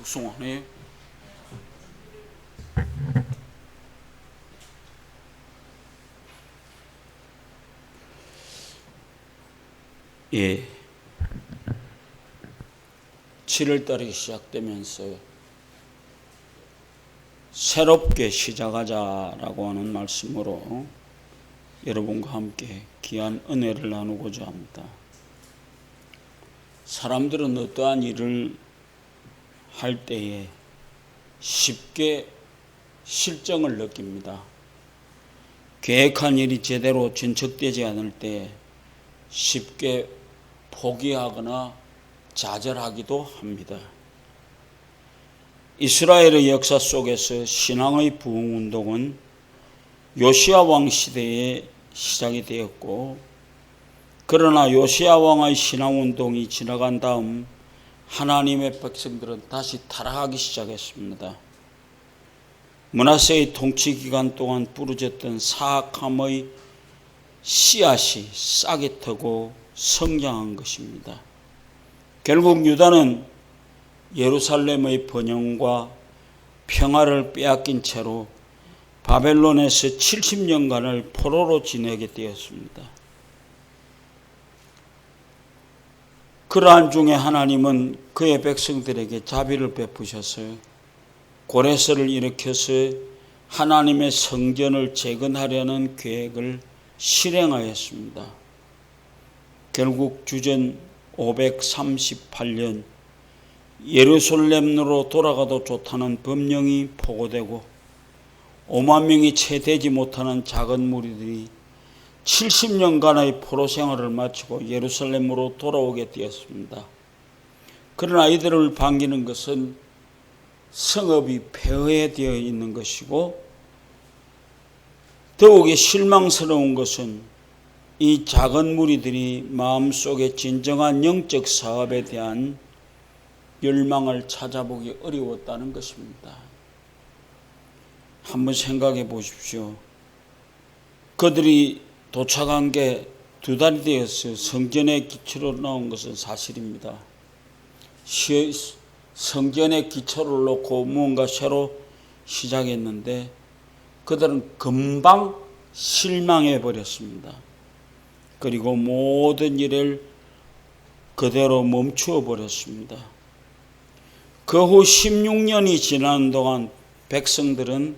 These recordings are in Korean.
숙성하네. 예. 7월달이 시작되면서 새롭게 시작하자라고 하는 말씀으로 여러분과 함께 귀한 은혜를 나누고자 합니다. 사람들은 어떠한 일을 할 때에 쉽게 실정을 느낍니다. 계획한 일이 제대로 진척되지 않을 때 쉽게 포기하거나 좌절하기도 합니다. 이스라엘의 역사 속에서 신앙의 부흥운동은 요시야 왕 시대에 시작이 되었고, 그러나 요시야 왕의 신앙운동이 지나간 다음 하나님의 백성들은 다시 타락하기 시작했습니다. 므낫세의 통치 기간 동안 부르짖던 사악함의 씨앗이 싹이 트고 성장한 것입니다. 결국 유다는 예루살렘의 번영과 평화를 빼앗긴 채로 바벨론에서 70년간을 포로로 지내게 되었습니다. 그러한 중에 하나님은 그의 백성들에게 자비를 베푸셔서 고레스를 일으켜서 하나님의 성전을 재건하려는 계획을 실행하였습니다. 결국 주전 538년 예루살렘으로 돌아가도 좋다는 법령이 포고되고 5만 명이 채 되지 못하는 작은 무리들이 70년간의 포로 생활을 마치고 예루살렘으로 돌아오게 되었습니다. 그러나 이들을 반기는 것은 성읍이 폐허되어 있는 것이고, 더욱이 실망스러운 것은 이 작은 무리들이 마음속에 진정한 영적 사업에 대한 열망을 찾아보기 어려웠다는 것입니다. 한번 생각해 보십시오. 그들이 도착한 게 2달이 되어서 성전의 기초로 나온 것은 사실입니다. 성전의 기초를 놓고 무언가 새로 시작했는데 그들은 금방 실망해 버렸습니다. 그리고 모든 일을 그대로 멈추어 버렸습니다. 그 후 16년이 지나는 동안 백성들은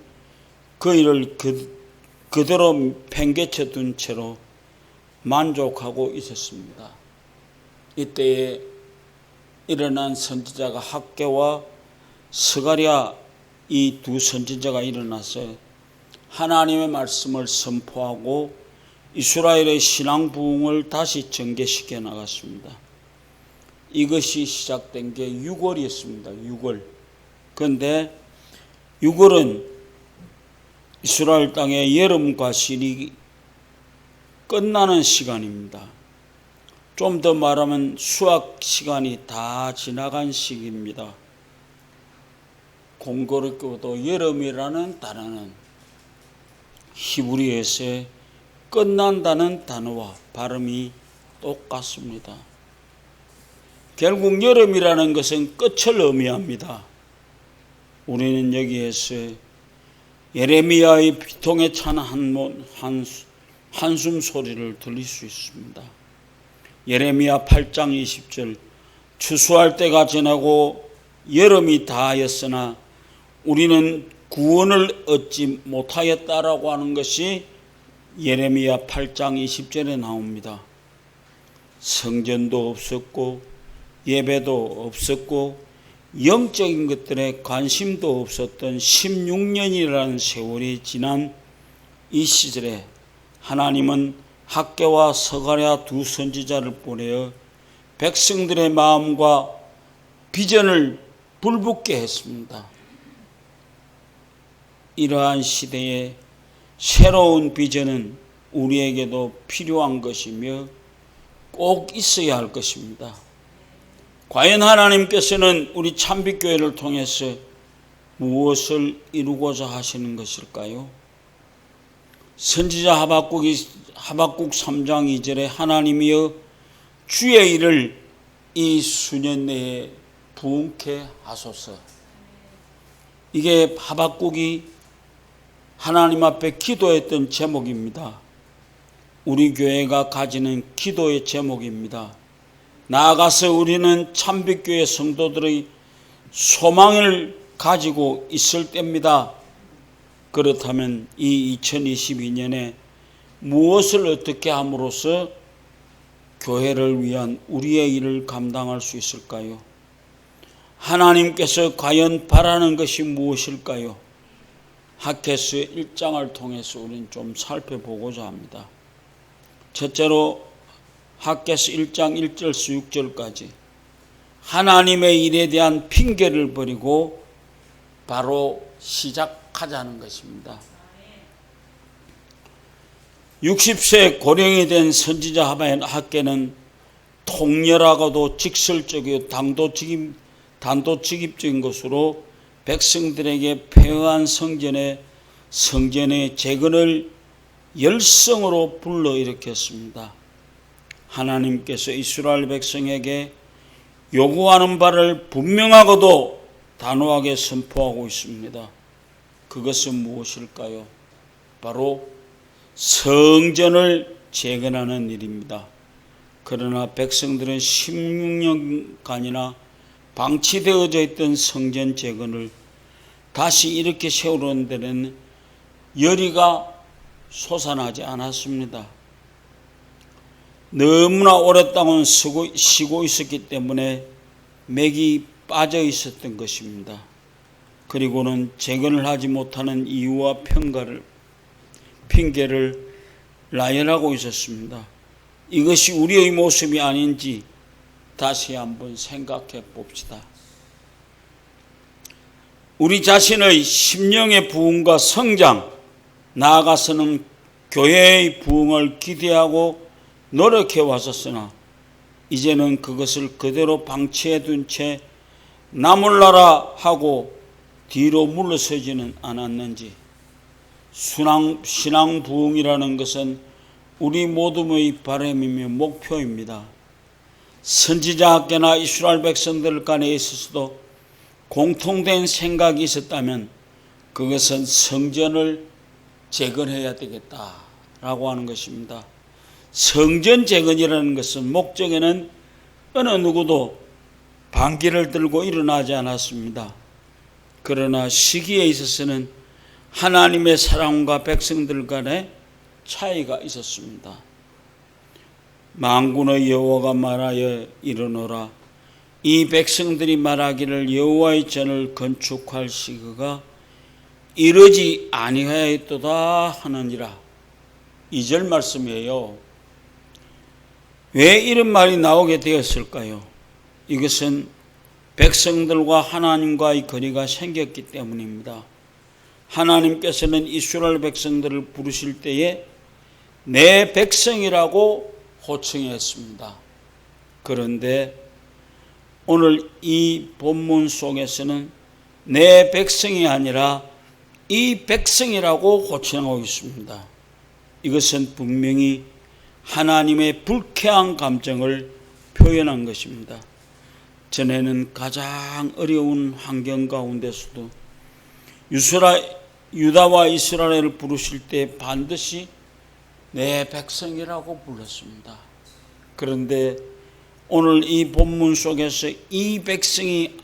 그 일을 그대로 팽개쳐 둔 채로 만족하고 있었습니다. 이때에 일어난 선지자가 학개와 스가랴, 이 두 선지자가 일어나서 하나님의 말씀을 선포하고 이스라엘의 신앙 부흥을 다시 전개시켜 나갔습니다. 이것이 시작된 게 6월이었습니다. 6월. 그런데 6월은 이스라엘 땅의 여름 과실이 끝나는 시간입니다. 좀 더 말하면 수확 시간이 다 지나간 시기입니다. 공교롭게도 여름이라는 단어는 히브리어에서 끝난다는 단어와 발음이 똑같습니다. 결국 여름이라는 것은 끝을 의미합니다. 우리는 여기에서 예레미야의 비통에 찬 한숨 소리를 들릴 수 있습니다. 예레미야 8장 20절, 추수할 때가 지나고 여름이 다하였으나 우리는 구원을 얻지 못하였다라고 하는 것이 예레미야 8장 20절에 나옵니다. 성전도 없었고 예배도 없었고 영적인 것들에 관심도 없었던 16년이라는 세월이 지난 이 시절에 하나님은 학개와 스가랴 두 선지자를 보내어 백성들의 마음과 비전을 불붙게 했습니다. 이러한 시대에 새로운 비전은 우리에게도 필요한 것이며 꼭 있어야 할 것입니다. 과연 하나님께서는 우리 참빛교회를 통해서 무엇을 이루고자 하시는 것일까요? 선지자 하박국 3장 2절에 하나님이여 주의 일을 이 수년 내에 부흥케 하소서. 이게 하박국이 하나님 앞에 기도했던 제목입니다. 우리 교회가 가지는 기도의 제목입니다. 나아가서 우리는 참빛교회 성도들의 소망을 가지고 있을 때입니다. 그렇다면 이 2022년에 무엇을 어떻게 함으로써 교회를 위한 우리의 일을 감당할 수 있을까요? 하나님께서 과연 바라는 것이 무엇일까요? 학개서 1장을 통해서 우리는 좀 살펴보고자 합니다. 첫째로 학개서 1장 1절에서 6절까지 하나님의 일에 대한 핑계를 버리고 바로 시작하자는 것입니다. 60세 고령이 된 선지자 학개는 통렬하고도 직설적이고 단도직입적인 것으로 백성들에게 폐허한 성전의 재건을 열성으로 불러일으켰습니다. 하나님께서 이스라엘 백성에게 요구하는 바를 분명하고도 단호하게 선포하고 있습니다. 그것은 무엇일까요? 바로 성전을 재건하는 일입니다. 그러나 백성들은 16년간이나 방치되어져 있던 성전 재건을 다시 이렇게 세우는 데는 열의가 솟아나지 않았습니다. 너무나 오랫동안 쉬고 있었기 때문에 맥이 빠져 있었던 것입니다. 그리고는 재건을 하지 못하는 이유와 핑계를 나열하고 있었습니다. 이것이 우리의 모습이 아닌지 다시 한번 생각해 봅시다. 우리 자신의 심령의 부흥과 성장, 나아가서는 교회의 부흥을 기대하고 노력해 왔었으나 이제는 그것을 그대로 방치해 둔 채 나몰라라 하고 뒤로 물러서지는 않았는지. 신앙 부흥이라는 것은 우리 모두의 바람이며 목표입니다. 선지자 학개나 이스라엘 백성들 간에 있어서도 공통된 생각이 있었다면 그것은 성전을 재건해야 되겠다라고 하는 것입니다. 성전 재건이라는 것은 목적에는 어느 누구도 반기를 들고 일어나지 않았습니다. 그러나 시기에 있어서는 하나님의 사랑과 백성들 간에 차이가 있었습니다. 만군의 여호와가 말하여 이르노라. 이 백성들이 말하기를 여호와의 전을 건축할 시기가 이르지 아니하였도다 하느니라. 2절 말씀이에요. 왜 이런 말이 나오게 되었을까요? 이것은 백성들과 하나님과의 거리가 생겼기 때문입니다. 하나님께서는 이스라엘 백성들을 부르실 때에 내 백성이라고 호칭했습니다. 그런데 오늘 이 본문 속에서는 내 백성이 아니라 이 백성이라고 호칭하고 있습니다. 이것은 분명히 하나님의 불쾌한 감정을 표현한 것입니다. 전에는 가장 어려운 환경 가운데서도 유다와 이스라엘을 부르실 때 반드시 내 백성이라고 불렀습니다. 그런데 오늘 이 본문 속에서 이 백성이라고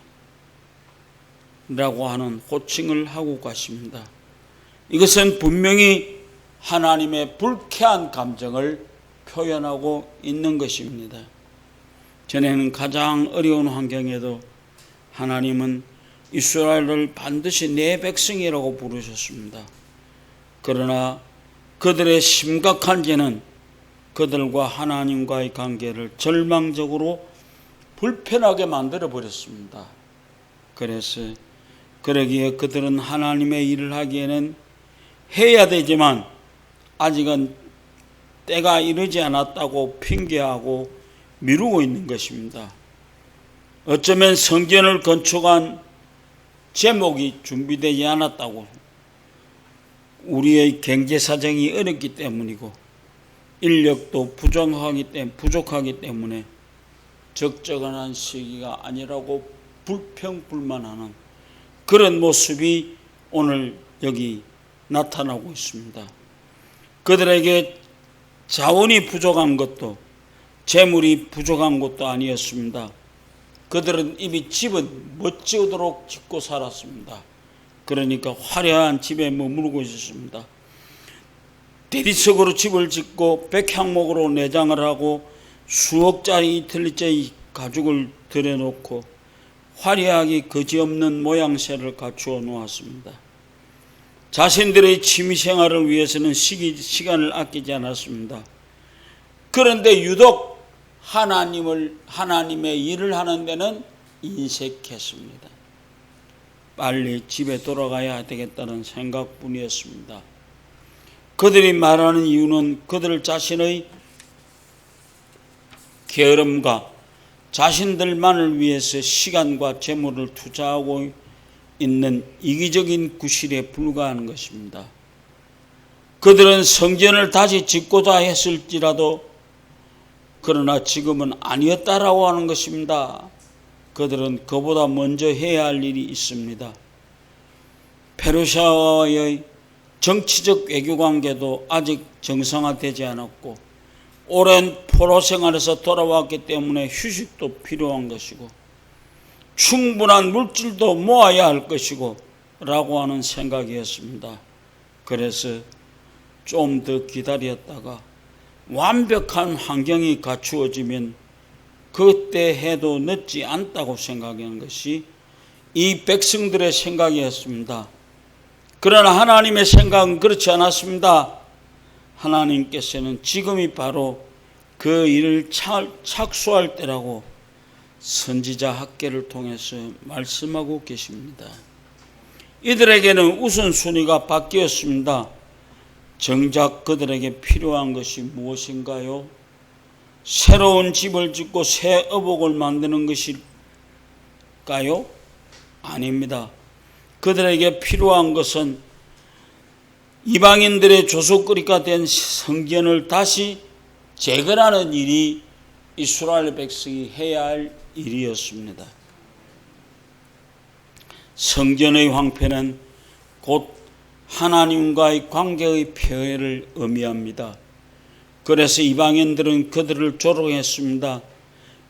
하는 호칭을 하고 가십니다. 이것은 분명히 하나님의 불쾌한 감정을 표현하고 있는 것입니다. 전에는 가장 어려운 환경에도 하나님은 이스라엘을 반드시 내 백성이라고 부르셨습니다. 그러나 그들의 심각한 죄는 그들과 하나님과의 관계를 절망적으로 불편하게 만들어 버렸습니다. 그래서 그러기에 그들은 하나님의 일을 하기에는 해야 되지만 아직은 때가 이르지 않았다고 핑계하고 미루고 있는 것입니다. 어쩌면 성전을 건축한 제목이 준비되지 않았다고, 우리의 경제 사정이 어렵기 때문이고 인력도 부족하기 때문에 적절한 시기가 아니라고 불평불만하는 그런 모습이 오늘 여기 나타나고 있습니다. 그들에게 자원이 부족한 것도 재물이 부족한 것도 아니었습니다. 그들은 이미 집은 멋지도록 짓고 살았습니다. 그러니까 화려한 집에 머무르고 있었습니다. 대리석으로 집을 짓고 백향목으로 내장을 하고 수억짜리 이틀리짜리 가죽을 들여놓고 화려하게 거지없는 모양새를 갖추어 놓았습니다. 자신들의 취미생활을 위해서는 시간을 아끼지 않았습니다. 그런데 유독 하나님의 일을 하는 데는 인색했습니다. 빨리 집에 돌아가야 되겠다는 생각뿐이었습니다. 그들이 말하는 이유는 그들 자신의 게으름과 자신들만을 위해서 시간과 재물을 투자하고 있는 이기적인 구실에 불과한 것입니다. 그들은 성전을 다시 짓고자 했을지라도 그러나 지금은 아니었다라고 하는 것입니다. 그들은 그보다 먼저 해야 할 일이 있습니다. 페르시아와의 정치적 외교관계도 아직 정상화되지 않았고 오랜 포로 생활에서 돌아왔기 때문에 휴식도 필요한 것이고 충분한 물질도 모아야 할 것이고 라고 하는 생각이었습니다. 그래서 좀 더 기다렸다가 완벽한 환경이 갖추어지면 그때 해도 늦지 않다고 생각하는 것이 이 백성들의 생각이었습니다. 그러나 하나님의 생각은 그렇지 않았습니다. 하나님께서는 지금이 바로 그 일을 착수할 때라고 선지자 학개를 통해서 말씀하고 계십니다. 이들에게는 우선순위가 바뀌었습니다. 정작 그들에게 필요한 것이 무엇인가요? 새로운 집을 짓고 새 어복을 만드는 것일까요? 아닙니다. 그들에게 필요한 것은 이방인들의 조속거리가 된 성전을 다시 재건하는 일이 이스라엘 백성이 해야 할 일이었습니다. 성전의 황폐는 곧 하나님과의 관계의 폐해를 의미합니다. 그래서 이방인들은 그들을 조롱했습니다.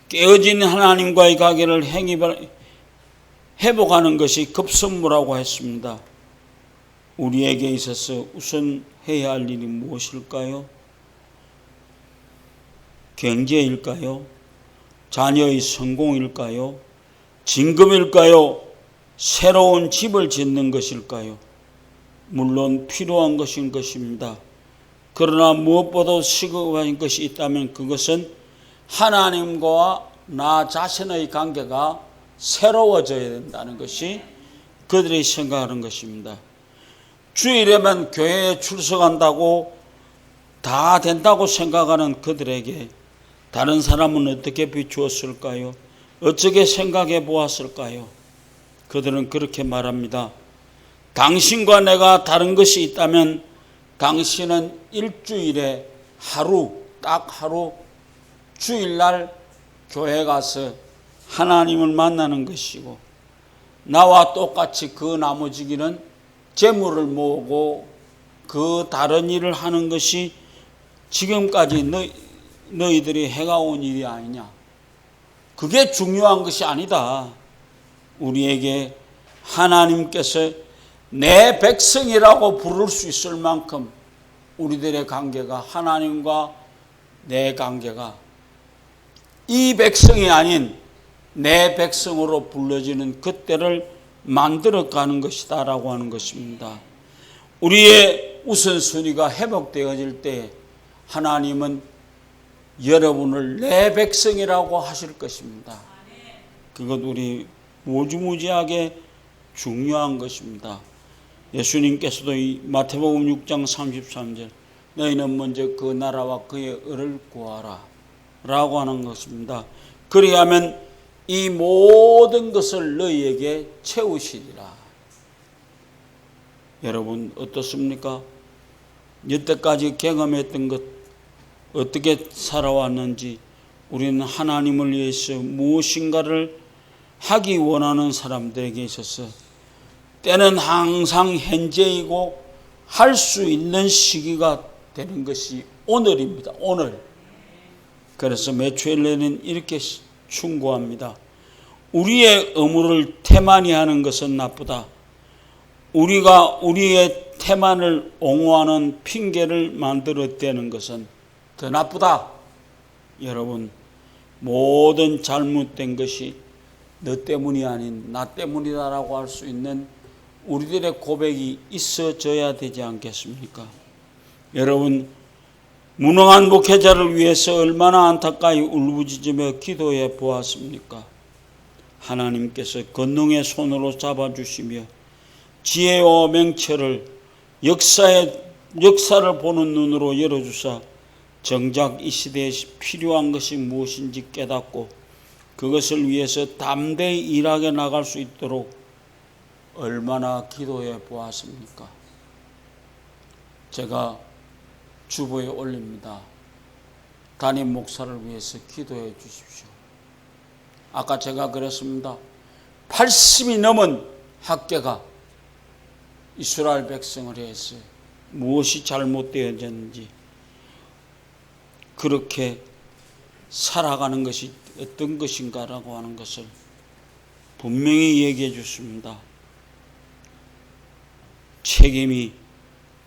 깨어진 하나님과의 관계를 회복하는 것이 급선무라고 했습니다. 우리에게 있어서 우선 해야 할 일이 무엇일까요? 경제일까요? 자녀의 성공일까요? 진급일까요? 새로운 집을 짓는 것일까요? 물론 필요한 것인 것입니다. 그러나 무엇보다 시급한 것이 있다면 그것은 하나님과 나 자신의 관계가 새로워져야 된다는 것이 그들이 생각하는 것입니다. 주일에만 교회에 출석한다고 다 된다고 생각하는 그들에게 다른 사람은 어떻게 비추었을까요? 어떻게 생각해 보았을까요? 그들은 그렇게 말합니다. 당신과 내가 다른 것이 있다면 당신은 일주일에 딱 하루 주일날 교회 가서 하나님을 만나는 것이고 나와 똑같이 그 나머지기는 재물을 모으고 그 다른 일을 하는 것이 지금까지 너희들이 해가온 일이 아니냐. 그게 중요한 것이 아니다. 우리에게 하나님께서 내 백성이라고 부를 수 있을 만큼 우리들의 관계가 하나님과 내 관계가 이 백성이 아닌 내 백성으로 불러지는 그때를 만들어가는 것이다 라고 하는 것입니다. 우리의 우선순위가 회복되어질 때 하나님은 여러분을 내 백성이라고 하실 것입니다. 그것 우리 무지무지하게 중요한 것입니다. 예수님께서도 이 마태복음 6장 33절 너희는 먼저 그 나라와 그의 의를 구하라 라고 하는 것입니다. 그리하면 이 모든 것을 너희에게 채우시리라. 여러분 어떻습니까? 여태까지 경험했던 것 어떻게 살아왔는지 우리는 하나님을 위해서 무엇인가를 하기 원하는 사람들에게 있어서 때는 항상 현재이고 할 수 있는 시기가 되는 것이 오늘입니다. 오늘. 그래서 메추엘레는 이렇게 충고합니다. 우리의 의무를 태만히 하는 것은 나쁘다. 우리가 우리의 태만을 옹호하는 핑계를 만들어대는 것은 더 나쁘다. 여러분, 모든 잘못된 것이 너 때문이 아닌 나 때문이다라고 할 수 있는 우리들의 고백이 있어져야 되지 않겠습니까? 여러분, 무능한 목회자를 위해서 얼마나 안타까이 울부짖으며 기도해 보았습니까? 하나님께서 권능의 손으로 잡아주시며 지혜와 명철을 역사를 보는 눈으로 열어주사 정작 이 시대에 필요한 것이 무엇인지 깨닫고 그것을 위해서 담대히 일하게 나갈 수 있도록 얼마나 기도해 보았습니까? 제가 주보에 올립니다. 담임 목사를 위해서 기도해 주십시오. 아까 제가 그랬습니다. 80이 넘은 학계가 이스라엘 백성을 해서 무엇이 잘못되어졌는지 그렇게 살아가는 것이 어떤 것인가라고 하는 것을 분명히 얘기해 줬습니다. 책임이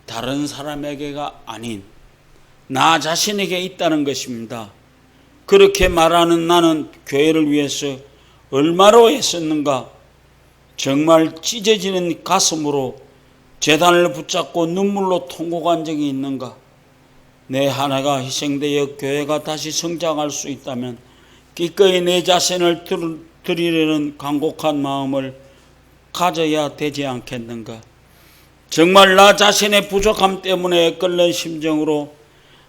다른 사람에게가 아닌 나 자신에게 있다는 것입니다. 그렇게 말하는 나는 교회를 위해서 얼마나 애썼는가. 정말 찢어지는 가슴으로 제단을 붙잡고 눈물로 통곡한 적이 있는가. 내 하나가 희생되어 교회가 다시 성장할 수 있다면 기꺼이 내 자신을 드리려는 간곡한 마음을 가져야 되지 않겠는가. 정말 나 자신의 부족함 때문에 끓는 심정으로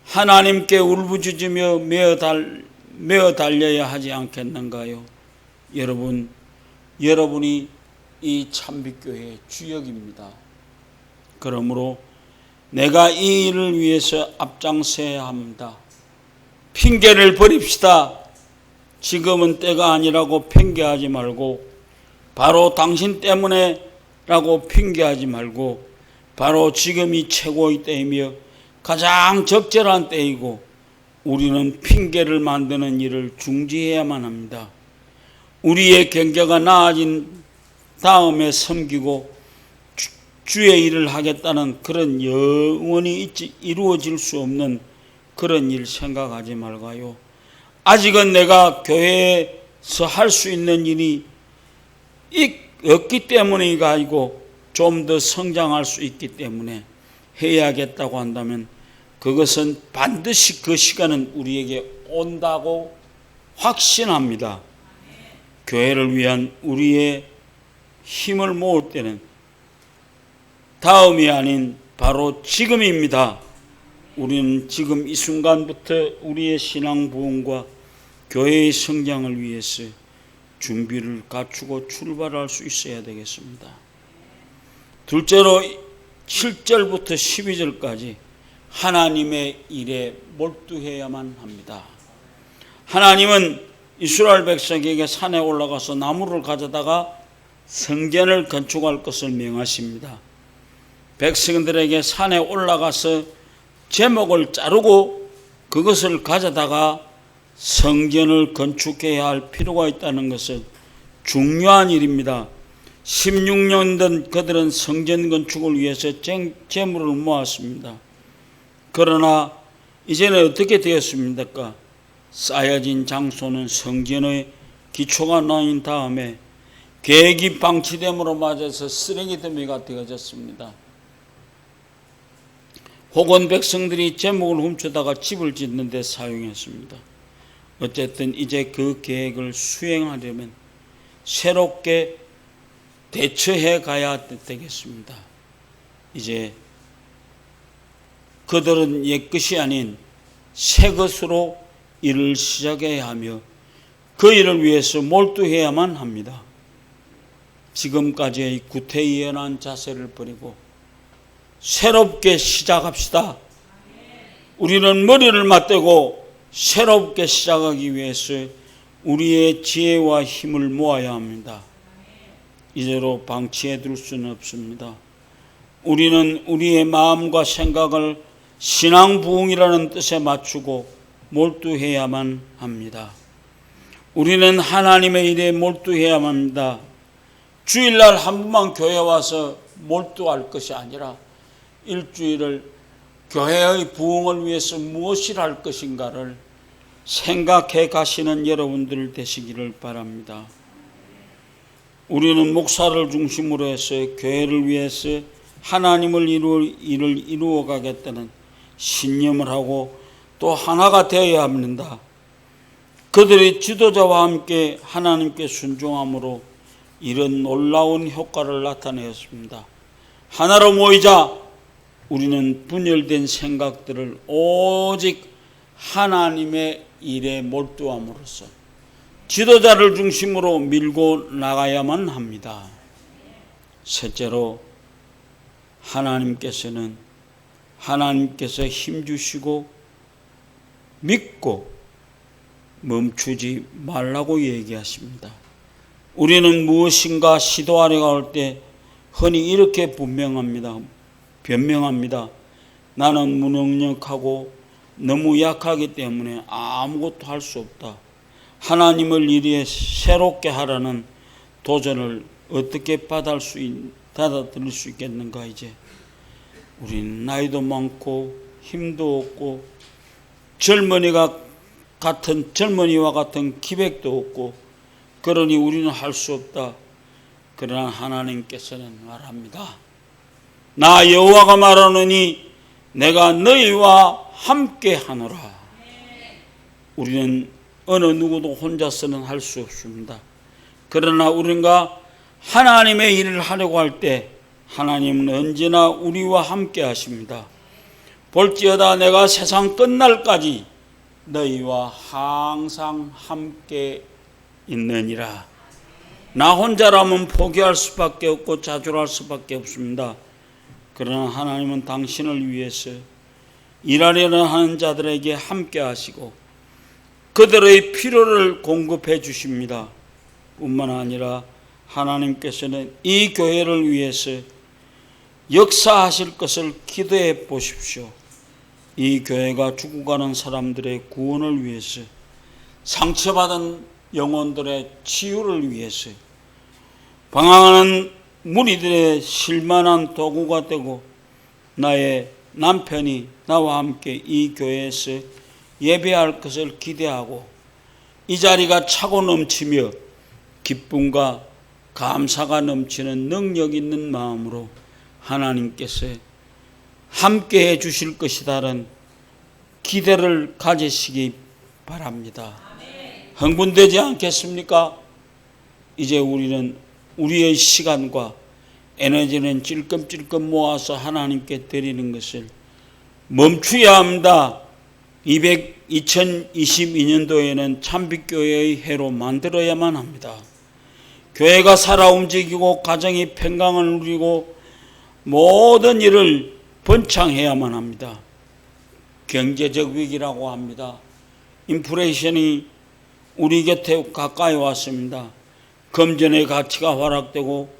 하나님께 울부짖으며 메어 달려야 하지 않겠는가요? 여러분, 여러분이 이 참빛교회의 주역입니다. 그러므로 내가 이 일을 위해서 앞장서야 합니다. 핑계를 버립시다. 지금은 때가 아니라고 핑계하지 말고 바로 당신 때문에라고 핑계하지 말고 바로 지금이 최고의 때이며 가장 적절한 때이고 우리는 핑계를 만드는 일을 중지해야만 합니다. 우리의 경계가 나아진 다음에 섬기고 주의 일을 하겠다는 그런 영원히 이루어질 수 없는 그런 일 생각하지 말까요? 아직은 내가 교회에서 할 수 있는 일이 없기 때문이가 아니고 좀 더 성장할 수 있기 때문에 해야겠다고 한다면 그것은 반드시 그 시간은 우리에게 온다고 확신합니다. 교회를 위한 우리의 힘을 모을 때는 다음이 아닌 바로 지금입니다. 우리는 지금 이 순간부터 우리의 신앙 부흥과 교회의 성장을 위해서 준비를 갖추고 출발할 수 있어야 되겠습니다. 둘째로 7절부터 12절까지 하나님의 일에 몰두해야만 합니다. 하나님은 이스라엘 백성에게 산에 올라가서 나무를 가져다가 성전을 건축할 것을 명하십니다. 백성들에게 산에 올라가서 제목을 자르고 그것을 가져다가 성전을 건축해야 할 필요가 있다는 것은 중요한 일입니다. 16년 전 그들은 성전 건축을 위해서 재물을 모았습니다. 그러나 이제는 어떻게 되었습니까? 쌓여진 장소는 성전의 기초가 놓인 다음에 계획이 방치됨으로 맞아서 쓰레기 더미가 되어졌습니다. 혹은 백성들이 제목을 훔쳐다가 집을 짓는 데 사용했습니다. 어쨌든 이제 그 계획을 수행하려면 새롭게 대처해 가야 되겠습니다. 이제 그들은 옛것이 아닌 새 것으로 일을 시작해야 하며 그 일을 위해서 몰두해야만 합니다. 지금까지의 구태의연한 자세를 버리고 새롭게 시작합시다. 우리는 머리를 맞대고 새롭게 시작하기 위해서 우리의 지혜와 힘을 모아야 합니다. 이대로 방치해 둘 수는 없습니다. 우리는 우리의 마음과 생각을 신앙 부흥이라는 뜻에 맞추고 몰두해야만 합니다. 우리는 하나님의 일에 몰두해야만 합니다. 주일날 한 번만 교회 와서 몰두할 것이 아니라 일주일을 교회의 부흥을 위해서 무엇을 할 것인가를 생각해 가시는 여러분들 되시기를 바랍니다. 우리는 목사를 중심으로 해서 교회를 위해서 하나님을 일을 이루어 가겠다는 신념을 하고 또 하나가 되어야 합니다. 그들의 지도자와 함께 하나님께 순종함으로 이런 놀라운 효과를 나타내었습니다. 하나로 모이자 우리는 분열된 생각들을 오직 하나님의 일에 몰두함으로써 지도자를 중심으로 밀고 나가야만 합니다. 셋째로 하나님께서 힘주시고 믿고 멈추지 말라고 얘기하십니다. 우리는 무엇인가 시도하려고 할 때 흔히 이렇게 변명합니다. 나는 무능력하고 너무 약하기 때문에 아무것도 할 수 없다. 하나님을 이리에 새롭게 하라는 도전을 어떻게 받아들일 수 있겠는가. 이제 우리는 나이도 많고 힘도 없고 젊은이와 같은 기백도 없고 그러니 우리는 할 수 없다. 그러나 하나님께서는 말합니다. 나 여호와가 말하노니 내가 너희와 함께 하노라. 우리는 어느 누구도 혼자서는 할 수 없습니다. 그러나 우리가 하나님의 일을 하려고 할 때 하나님은 언제나 우리와 함께 하십니다. 볼지어다 내가 세상 끝날까지 너희와 항상 함께 있느니라. 나 혼자라면 포기할 수밖에 없고 좌절할 수밖에 없습니다. 그러나 하나님은 당신을 위해서 일하려는 하는 자들에게 함께 하시고 그들의 필요를 공급해 주십니다. 뿐만 아니라 하나님께서는 이 교회를 위해서 역사하실 것을 기도해 보십시오. 이 교회가 죽어가는 사람들의 구원을 위해서, 상처받은 영혼들의 치유를 위해서, 방황하는 무리들의 실만한 도구가 되고 나의 남편이 나와 함께 이 교회에서 예배할 것을 기대하고 이 자리가 차고 넘치며 기쁨과 감사가 넘치는 능력 있는 마음으로 하나님께서 함께 해 주실 것이다라는 기대를 가지시기 바랍니다. 흥분되지 않겠습니까? 이제 우리는 우리의 시간과 에너지는 찔끔찔끔 모아서 하나님께 드리는 것을 멈추어야 합니다. 2022년도에는 참빛교회의 해로 만들어야만 합니다. 교회가 살아 움직이고 가정이 평강을 누리고 모든 일을 번창해야만 합니다. 경제적 위기라고 합니다. 인플레이션이 우리 곁에 가까이 왔습니다. 금전의 가치가 하락되고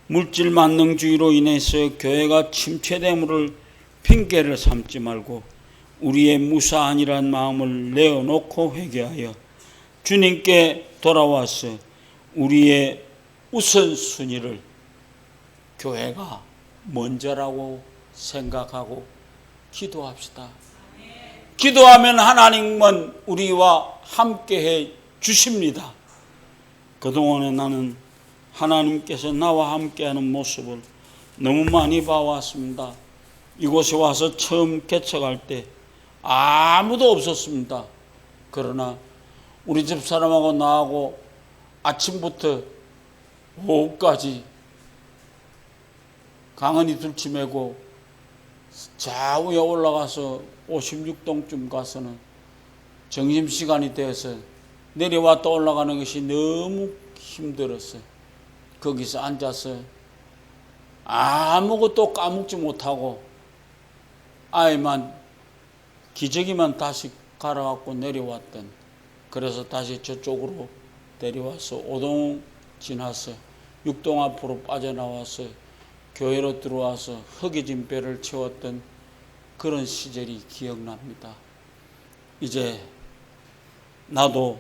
물질 만능주의로 인해서 교회가 침체됨을 핑계를 삼지 말고 우리의 무사한이란 마음을 내어놓고 회개하여 주님께 돌아와서 우리의 우선순위를 교회가 먼저라고 생각하고 기도합시다. 기도하면 하나님은 우리와 함께해 주십니다. 그동안에 나는 하나님께서 나와 함께하는 모습을 너무 많이 봐왔습니다. 이곳에 와서 처음 개척할 때 아무도 없었습니다. 그러나 우리 집사람하고 나하고 아침부터 오후까지 강은이 들치매고 좌우에 올라가서 56동쯤 가서는 점심시간이 되어서 내려왔다 올라가는 것이 너무 힘들었어요. 거기서 앉아서 아무것도 까먹지 못하고 아이만 기저귀만 다시 갈아갖고 내려왔던, 그래서 다시 저쪽으로 내려와서 오동 지나서 육동 앞으로 빠져나와서 교회로 들어와서 허기진 배를 채웠던 그런 시절이 기억납니다. 이제 나도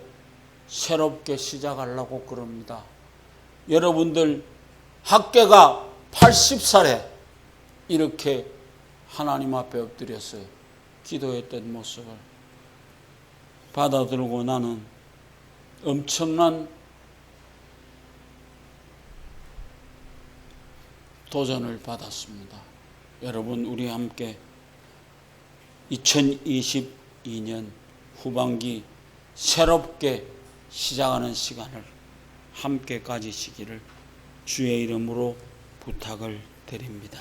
새롭게 시작하려고 그럽니다. 여러분들 학계가 80살에 이렇게 하나님 앞에 엎드려서 기도했던 모습을 받아들고 나는 엄청난 도전을 받았습니다. 여러분, 우리 함께 2022년 후반기 새롭게 시작하는 시간을 함께 가지시기를 주의 이름으로 부탁을 드립니다.